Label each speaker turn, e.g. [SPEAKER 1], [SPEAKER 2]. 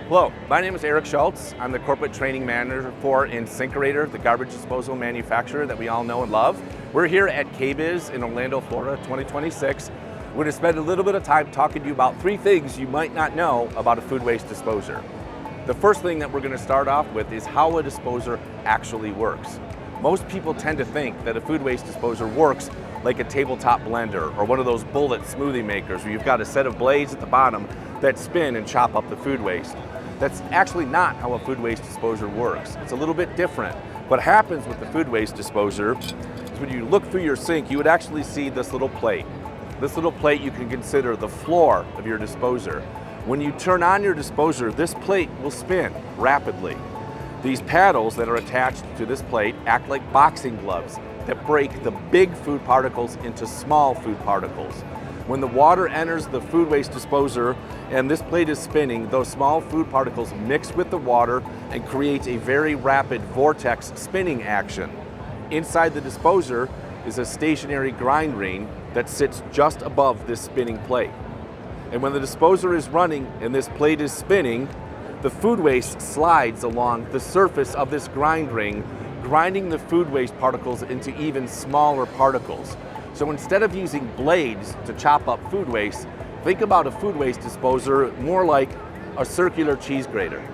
[SPEAKER 1] Hello, my name is Eric Schultz. I'm the corporate training manager for InSinkErator, the garbage disposal manufacturer that we all know and love. We're here at KBIS in Orlando, Florida, 2026. We're going to spend a little bit of time talking to you about 3 things you might not know about a food waste disposer. The first thing that we're going to start off with is how a disposer actually works. Most people tend to think that a food waste disposer works like a tabletop blender or one of those bullet smoothie makers where you've got a set of blades at the bottom that spin and chop up the food waste. That's actually not how a food waste disposer works. It's a little bit different. What happens with the food waste disposer is when you look through your sink, you would actually see this little plate. This little plate you can consider the floor of your disposer. When you turn on your disposer, this plate will spin rapidly. These paddles that are attached to this plate act like boxing gloves that break the big food particles into small food particles. When the water enters the food waste disposer and this plate is spinning, those small food particles mix with the water and create a very rapid vortex spinning action. Inside the disposer is a stationary grind ring that sits just above this spinning plate. And when the disposer is running and this plate is spinning, the food waste slides along the surface of this grind ring, grinding the food waste particles into even smaller particles. So instead of using blades to chop up food waste, think about a food waste disposer more like a circular cheese grater.